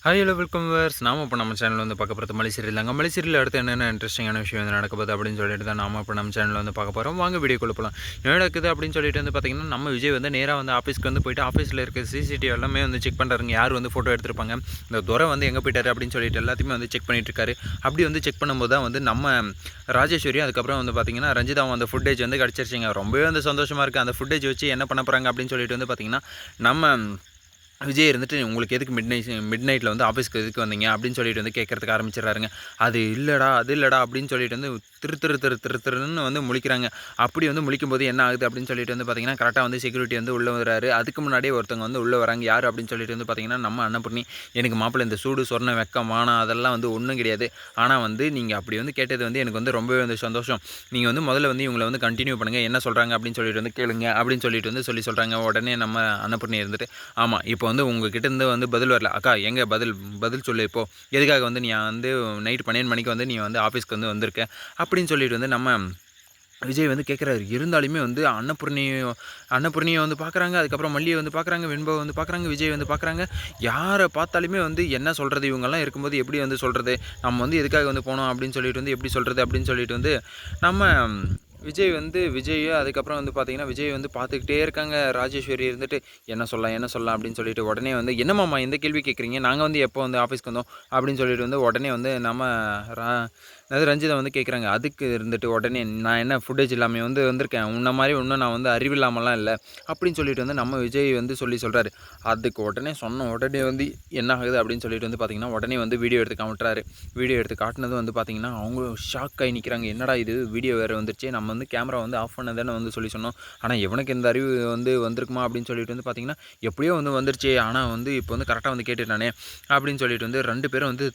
Hi hello welcome verse நாம இப்போ நம்ம சேனலில் வந்து பார்க்க போகிறது மலை சீரியல் தாங்க. மலை சீரியல் அடுத்து என்னென்ன இன்ட்ரெஸ்டிங்கான விஷயம் வந்து நடக்க போகுது அப்படின்னு சொல்லிட்டு தான் நாம இப்போ நம்ம சேனலில் வந்து பார்க்க போகிறோம். வாங்க வீடியோக்குள்ள போகலாம். என்ன நடக்குது அப்படின்னு சொல்லிட்டு வந்து பார்த்தீங்கன்னா, நம்ம விஜய் வந்து நேராக வந்து ஆஃபீஸ்க்கு வந்து போயிட்டு ஆஃபீஸில் இருக்க சிசிடிவி எல்லாமே வந்து செக் பண்ணுறாருங்க. யார் வந்து ஃபோட்டோ எடுத்திருப்பாங்க, இந்த துரை வந்து எங்கே போயிட்டாரு அப்படின்னு சொல்லிட்டு எல்லாத்தையுமே வந்து செக் பண்ணிட்டு இருக்காரு. அப்படி வந்து செக் பண்ணும்போது தான் வந்து நம்ம ராஜேஸ்வரி அதுக்கப்புறம் வந்து பார்த்தீங்கன்னா ரஞ்சிதாவும் அந்த ஃபுட்டேஜ் வந்து கிடச்சிருச்சிங்க. ரொம்பவே வந்து சந்தோஷமாக இருக்குது. அந்த ஃபுட்டேஜ் வச்சு என்ன பண்ண போகிறாங்க அப்படின்னு சொல்லிட்டு வந்து பார்த்தீங்கன்னா, நம்ம விஜய் இருந்துட்டு உங்களுக்கு எதுக்கு மிட் நைட்டில் வந்து ஆஃபீஸ்க்கு எதுக்கு வந்தீங்க அப்படின்னு சொல்லிட்டு வந்து கேட்கறதுக்கு ஆரம்பிச்சிடறாருங்க. அது இல்லைடா அப்படின்னு சொல்லிட்டு வந்து திருன்னு வந்து முழிக்கிறாங்க. அப்படி வந்து முழிக்கும்போது என்ன ஆகுது அப்படின்னு சொல்லிட்டு வந்து பார்த்தீங்கன்னா, கரெக்டாக வந்து செக்யூரிட்டி வந்து உள்ளே வராரு. அதுக்கு முன்னாடியே ஒருத்தவங்க வந்து உள்ளே வராங்க. யார் அப்படின்னு சொல்லிட்டு வந்து பார்த்தீங்கன்னா, நம்ம அன்னபூர்ணி. எனக்கு மாப்பிள்ளை இந்த சூடு சொர்ண வெக்கம் வானம் அதெல்லாம் வந்து ஒன்றும் கிடையாது. ஆனால் வந்து நீங்கள் அப்படி வந்து கேட்டது வந்து எனக்கு வந்து ரொம்பவே வந்து சந்தோஷம். நீங்கள் வந்து முதல்ல வந்து இவங்களை வந்து கண்டினியூ பண்ணுங்கள், என்ன சொல்கிறாங்க அப்படின்னு சொல்லிட்டு வந்து கேளுங்க அப்படின்னு சொல்லிட்டு வந்து சொல்கிறாங்க. உடனே நம்ம அன்னபூர்ணி இருந்துட்டு, ஆமாம் இப்போ வந்து உங்ககிட்ட இருந்து வந்து பதில் வரல அக்கா, எங்கே பதில் சொல்லு, இப்போது எதுக்காக வந்து நீ வந்து நைட் 12 மணிக்கு வந்து நீ வந்து ஆஃபீஸ்க்கு வந்து வந்திருக்க அப்படின்னு சொல்லிட்டு வந்து நம்ம விஜய் வந்து கேட்குறாரு. இருந்தாலுமே வந்து அன்னபூர்ணியை வந்து பார்க்குறாங்க, அதுக்கப்புறம் மல்லியை வந்து பார்க்குறாங்க, வெண்பாவை வந்து பார்க்குறாங்க, விஜய் வந்து பார்க்குறாங்க. யாரை பார்த்தாலுமே வந்து என்ன சொல்கிறது, இவங்கெல்லாம் இருக்கும்போது எப்படி வந்து சொல்கிறது, நம்ம வந்து எதுக்காக வந்து போனோம் அப்படின்னு சொல்லிட்டு வந்து எப்படி சொல்கிறது அப்படின்னு சொல்லிட்டு வந்து நம்ம விஜய் அதுக்கப்புறம் வந்து பார்த்தீங்கன்னா, விஜய் வந்து பார்த்துக்கிட்டே இருக்காங்க. ராஜேஸ்வரி இருந்துட்டு என்ன சொல்லலாம் அப்படின்னு சொல்லிட்டு உடனே வந்து, என்னம்மாம்மா இந்த கேள்வி கேட்குறீங்க, நாங்கள் வந்து எப்போ வந்து ஆஃபீஸ்க்கு வந்தோம் அப்படின்னு சொல்லிட்டு வந்து உடனே வந்து நம்ம அதாவது ரஞ்சிதா வந்து கேட்குறாங்க. அதுக்கு இருந்துட்டு உடனே, நான் என்ன ஃபுட்டேஜ் இல்லாமல் வந்து வந்திருக்கேன், உன்ன மாதிரி ஒன்றும் நான் வந்து அறிவில்லாமலாம் இல்லை அப்படின்னு சொல்லிட்டு வந்து நம்ம விஜய் வந்து சொல்கிறாரு. அதுக்கு உடனே சொன்ன உடனே வந்து என்ன ஆகுது அப்படின்னு சொல்லிட்டு வந்து பார்த்தீங்கன்னா, உடனே வந்து வீடியோ எடுத்து காமிட்டுறாரு. வீடியோ எடுத்து காட்டினது வந்து பார்த்தீங்கன்னா, அவங்க ஷாக் ஆகி நிற்கிறாங்க. என்னடா இது வீடியோ வேறு வந்துருச்சு, நம்ம வந்து கேமரா வந்து ஆஃப் பண்ண தானே வந்து சொன்னோம், ஆனால் இவனுக்கு இந்த அறிவு வந்து வந்திருக்குமா அப்படின்னு சொல்லிட்டு வந்து பார்த்தீங்கன்னா, எப்படியோ வந்து வந்துருச்சு, ஆனால் வந்து இப்போ வந்து கரெக்டாக வந்து கேட்டுட்டானே அப்படின்னு சொல்லிட்டு வந்து 2 பேரும் வந்து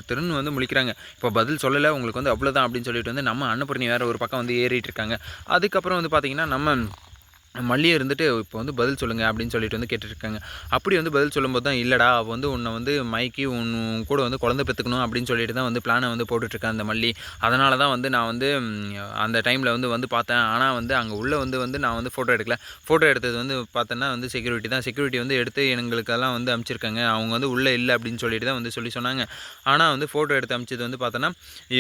திருன்னு வந்து முழிக்கிறாங்க. இப்போ பதில் சொல்லலை உங்களுக்கு வந்து அவ்வளோதான் அப்படின்னு சொல்லிட்டு வந்து நம்ம அன்னபூர்ணி வேறு ஒரு பக்கம் வந்து ஏறிட்டு இருக்காங்க. அதுக்கப்புறம் வந்து பார்த்தீங்கன்னா, நம்ம மல்லியை இருந்துட்டு இப்போ வந்து பதில் சொல்லுங்கள் அப்படின்னு சொல்லிட்டு வந்து கேட்டுட்ருக்காங்க. அப்படி வந்து பதில் சொல்லும்போது தான், இல்லைடா அவள் வந்து உன்னை வந்து மைக்கி உன் கூட வந்து குழந்தை பெற்றுக்கணும் அப்படின்னு சொல்லிட்டு தான் வந்து பிளானை வந்து போட்டுட்ருக்கேன் அந்த மல்லி. அதனால தான் வந்து நான் வந்து அந்த டைமில் வந்து பார்த்தேன். ஆனால் வந்து அங்கே உள்ளே வந்து நான் வந்து ஃபோட்டோ எடுக்கல. ஃபோட்டோ எடுத்தது வந்து பார்த்தோன்னா வந்து செக்யூரிட்டி தான். செக்யூரிட்டி வந்து எடுத்து எங்களுக்கெல்லாம் வந்து அனுப்பிச்சிருக்காங்க. அவங்க வந்து உள்ளே இல்லை அப்படின்னு சொல்லிட்டு தான் வந்து சொன்னாங்க. ஆனால் வந்து ஃபோட்டோ எடுத்து அனுப்பிச்சது வந்து பார்த்தோன்னா,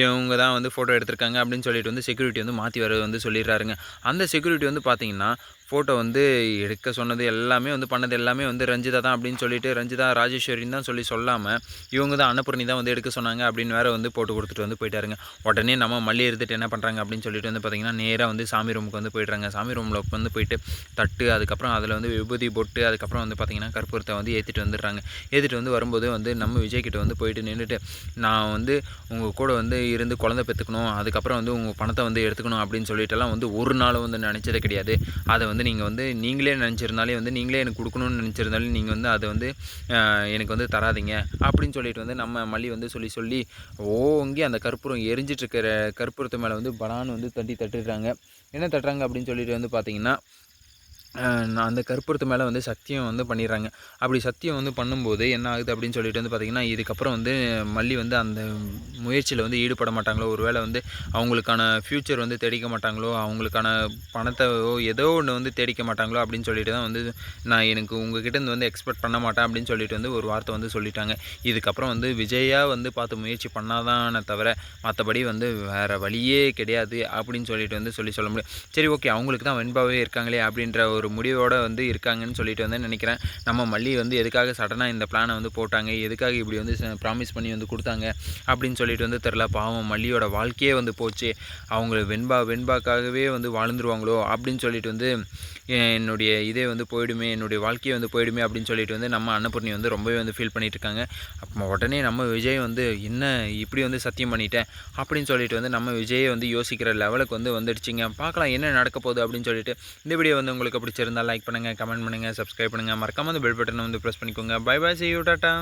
இவங்க தான் வந்து ஃபோட்டோ எடுத்திருக்காங்க அப்படின்னு சொல்லிட்டு வந்து செக்யூரிட்டி வந்து மாற்றி வர வந்து சொல்லிடுறாருங்க. அந்த செக்யூரிட்டி வந்து பார்த்தீங்கன்னா, ஃபோட்டோ வந்து எடுக்க சொன்னது எல்லாமே வந்து பண்ணது எல்லாமே வந்து ரஞ்சிதா தான் அப்படின்னு சொல்லிட்டு, ரஞ்சிதா ராஜேஸ்வரின்னு தான் சொல்லாமல், இவங்க தான் அன்னபூர்ணி தான் வந்து எடுக்க சொன்னாங்க அப்படின்னு வேறு வந்து போட்டு கொடுத்துட்டு வந்து போயிட்டாருங்க. உடனே நம்ம மல்லி எடுத்துகிட்டு என்ன பண்ணுறாங்க அப்படின்னு சொல்லிட்டு வந்து பார்த்திங்கன்னா, நேராக வந்து சாமி ரூமுக்கு வந்து போய்ட்றாங்க. சாமி ரூமில் வந்து போயிட்டு தட்டு, அதுக்கப்புறம் அதில் வந்து விபூதி போட்டு, அதுக்கப்புறம் வந்து பார்த்திங்கன்னா கற்பூரத்தை வந்து ஏற்றிட்டு வந்துடுறாங்க. ஏற்றிட்டு வந்து வரும்போது வந்து நம்ம விஜய்கிட்ட வந்து போயிட்டு நின்றுட்டு, நான் வந்து உங்கள் கூட வந்து இருந்து குழந்தை பெற்றுக்கணும், அதுக்கப்புறம் வந்து உங்கள் பணத்தை வந்து எடுத்துக்கணும் அப்படின்னு சொல்லிட்டுலாம் வந்து ஒரு நாள் வந்து நினச்சதே கிடையாது. அதை வந்து நீங்கள் வந்து நீங்களே நினச்சிருந்தாலே வந்து நீங்களே எனக்கு கொடுக்கணும்னு நினச்சிருந்தாலும் நீங்கள் வந்து அதை வந்து எனக்கு வந்து தராதிங்க அப்படின்னு சொல்லிட்டு வந்து நம்ம மல்லி வந்து சொல்லி ஓங்கி அந்த கற்பூரம் எரிஞ்சிட்ருக்கிற கற்பூரத்து மேலே வந்து பலான்னு வந்து தட்டுறாங்க. என்ன தட்டுறாங்க அப்படின்னு சொல்லிட்டு வந்து பார்த்தீங்கன்னா, நான் அந்த கற்பூரத்து மேலே வந்து சத்தியம் வந்து பண்ணிடுறாங்க. அப்படி சத்தியம் வந்து பண்ணும்போது என்ன ஆகுது அப்படின்னு சொல்லிட்டு வந்து பார்த்திங்கன்னா, இதுக்கப்புறம் வந்து மல்லி வந்து அந்த முயற்சியில் வந்து ஈடுபட மாட்டாங்களோ, ஒரு வேளை வந்து அவங்களுக்கான ஃப்யூச்சர் வந்து தேடிக்க மாட்டாங்களோ, அவங்களுக்கான பணத்தையோ ஏதோ ஒன்று வந்து தேடிக்க மாட்டாங்களோ அப்படின்னு சொல்லிட்டு தான் வந்து, நான் எனக்கு உங்ககிட்ட வந்து எக்ஸ்பெக்ட் பண்ண மாட்டேன் அப்படின்னு சொல்லிட்டு வந்து ஒரு வார்த்தை வந்து சொல்லிட்டாங்க. இதுக்கப்புறம் வந்து விஜயாக வந்து பார்த்து முயற்சி பண்ணாதானே தவிர மற்றபடி வந்து வேறு வழியே கிடையாது அப்படின்னு சொல்லிட்டு வந்து சொல்ல முடியும். சரி, ஓகே, அவங்களுக்கு தான் வெண்பாவே இருக்காங்களே அப்படின்ற ஒரு முடிவோடு வந்து இருக்காங்கன்னு சொல்லிட்டு வந்து நினைக்கிறேன். நம்ம மல்லி வந்து எதுக்காக சடனாக இந்த பிளானை வந்து போட்டாங்க, எதுக்காக இப்படி வந்து ப்ராமிஸ் பண்ணி வந்து கொடுத்தாங்க அப்படின்னு சொல்லிட்டு வந்து தெரில. பாவம் மல்லியோட வாழ்க்கையே வந்து போச்சு. அவங்க வெண்பாக்காகவே வந்து வாழ்ந்துருவாங்களோ அப்படின்னு சொல்லிட்டு வந்து என்னுடைய இதே வந்து போயிடுமே, என்னுடைய வாழ்க்கையே வந்து போயிடுமே அப்படின்னு சொல்லிட்டு வந்து நம்ம அன்னபூர்ணி வந்து ரொம்பவே வந்து ஃபீல் பண்ணிகிட்டு இருக்காங்க. அப்போ உடனே நம்ம விஜய் வந்து, என்ன இப்படி வந்து சத்தியம் பண்ணிட்டேன் அப்படின்னு சொல்லிட்டு வந்து நம்ம விஜயை வந்து யோசிக்கிற லெவலுக்கு வந்து வந்துடுச்சிங்க. பார்க்கலாம் என்ன நடக்க போகுது அப்படின்னு சொல்லிட்டு. இந்த வீடியோ வந்து உங்களுக்கு பிடிச்சிருந்தால் லைக் பண்ணுங்கள், கமெண்ட் பண்ணுங்கள், சப்ஸ்கிரைப் பண்ணுங்கள், மறக்காம அந்த பெல் பட்டனை வந்து ப்ரெஸ் பண்ணிக்கோங்க. Bye bye, see you, tata.